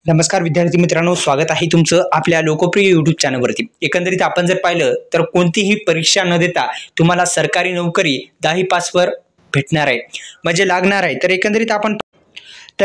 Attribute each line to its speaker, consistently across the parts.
Speaker 1: नमस्कार विद्यार्थी मित्रांनो, स्वागत आहे तुमचं आपल्या लोकप्रिय YouTube चॅनलवरती। एकंदरीत आपण जर पाहिलं तर कोणतीही परीक्षा न देता तुम्हाला सरकारी नोकरी 10वी पासवर भेटणार आहे, म्हणजे लागणार आहे। तर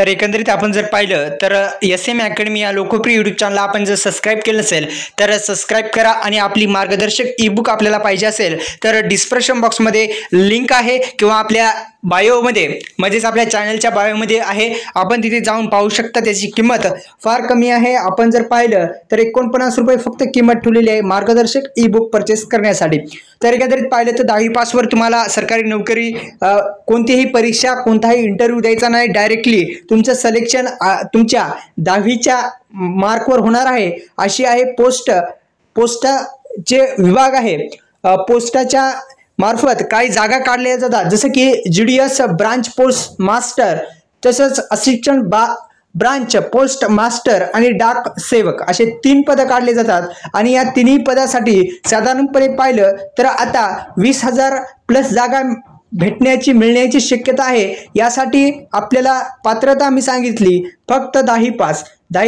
Speaker 1: एकंदरीत आपण जर पाहिलं तर SM अकॅडमी या लोकप्रिय YouTube चॅनलला आपण जर सबस्क्राइब केलं असेल तर सबस्क्राइब करा आणि आपली मार्गदर्शक ई-बुक आपल्याला पाहिजे असेल तर डिस्क्रिप्शन बॉक्समध्ये लिंक आहे किंवा आपल्या बायोमध्ये म्हणजेच आपल्या चॅनलच्या बायोमध्ये आहे, आपण तिथे जाऊन पाहू शकता। त्याची किंमत फार कमी आहे। आपण जर पाहिलं तर 49 रुपये फक्त किंमत ठेवलेली आहे मार्गदर्शक ई-बुक परचेस करण्यासाठी। तर एकंदरीत पाहिलं तर 10वी पासवर तुम्हाला सरकारी नोकरी कोणतीही परीक्षा कोणताही इंटरव्ह्यू द्यायचा नाही, डायरेक्टली तुमचं सिलेक्शन तुमच्या 10वीच्या मार्कवर होणार आहे। अशी आहे पोस्टचे विभाग आहे। पोस्टाच्या मार्फत काही जागा काढल्या जातात, जसं की GDS ब्रांच पोस्ट मास्टर, तसंच असिस्टंट ब्रांच पोस्ट मास्टर आणि डाक सेवक असे 3 पद काढले जातात। आणि या तिन्ही पदासाठी साधारणपणे पाहिलं तर आता 20,000 प्लस जागा मिळण्याची शक्यता आहे। यासाठी आपल्याला पात्रता मी सांगितली फक्त 10वी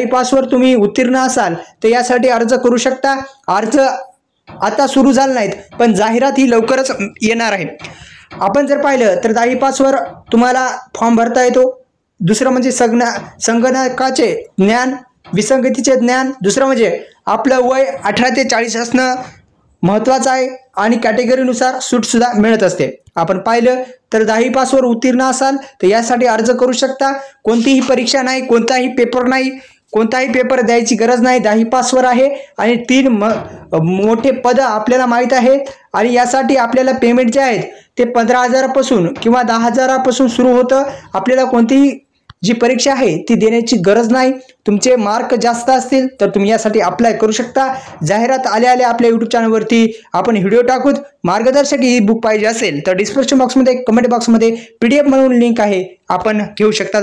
Speaker 1: पासवर तुम्ही उत्तीर्ण असाल तर यासाठी अर्ज करू शकता। अर्ज आता सुरू झाले नाहीत, पण जाहिरात ही लवकरच येणार आहे। आपण जर पाहिलं तर 10वी पासवर तुम्हाला फॉर्म भरता येतो। दुसरं म्हणजे संगणकाचे ज्ञान, विसंगतीचे ज्ञान, दुसरं म्हणजे आपलं वय 18 ते 40 असणं महत्त्वाचं आहे आणि कॅटेगरीनुसार सूट सुद्धा मिळत असते। आपण पाहिलं तर 10वी पासवर उत्तीर्ण असाल तर यासाठी अर्ज करू शकता। कोणतीही परीक्षा नाही, कोणताही पेपर नाही, कोणताही पेपर द्यायची गरज नाही, 10वी पासवर आहे आणि 3 मोठे पद आपल्याला माहित आहेत। आणि यासाठी आपल्याला पेमेंट जे आहेत ते 15,000 पासून किंवा 10,000 पासून सुरू होतं। आपल्याला कोणतीही जी परीक्षा आहे ती देण्याची गरज नाही। तुमचे मार्क जास्त असतील तर तुम्ही यासाठी अप्लाय करू शकता। जाहिरात आल्या आपल्या YouTube चॅनलवरती आपण व्हिडिओ टाकूत। मार्गदर्शक ई-बुक पाहिजे असेल तर डिस्क्रिप्शन बॉक्समध्ये कमेंट बॉक्समध्ये PDF म्हणून लिंक आहे, आपण घेऊ शकता।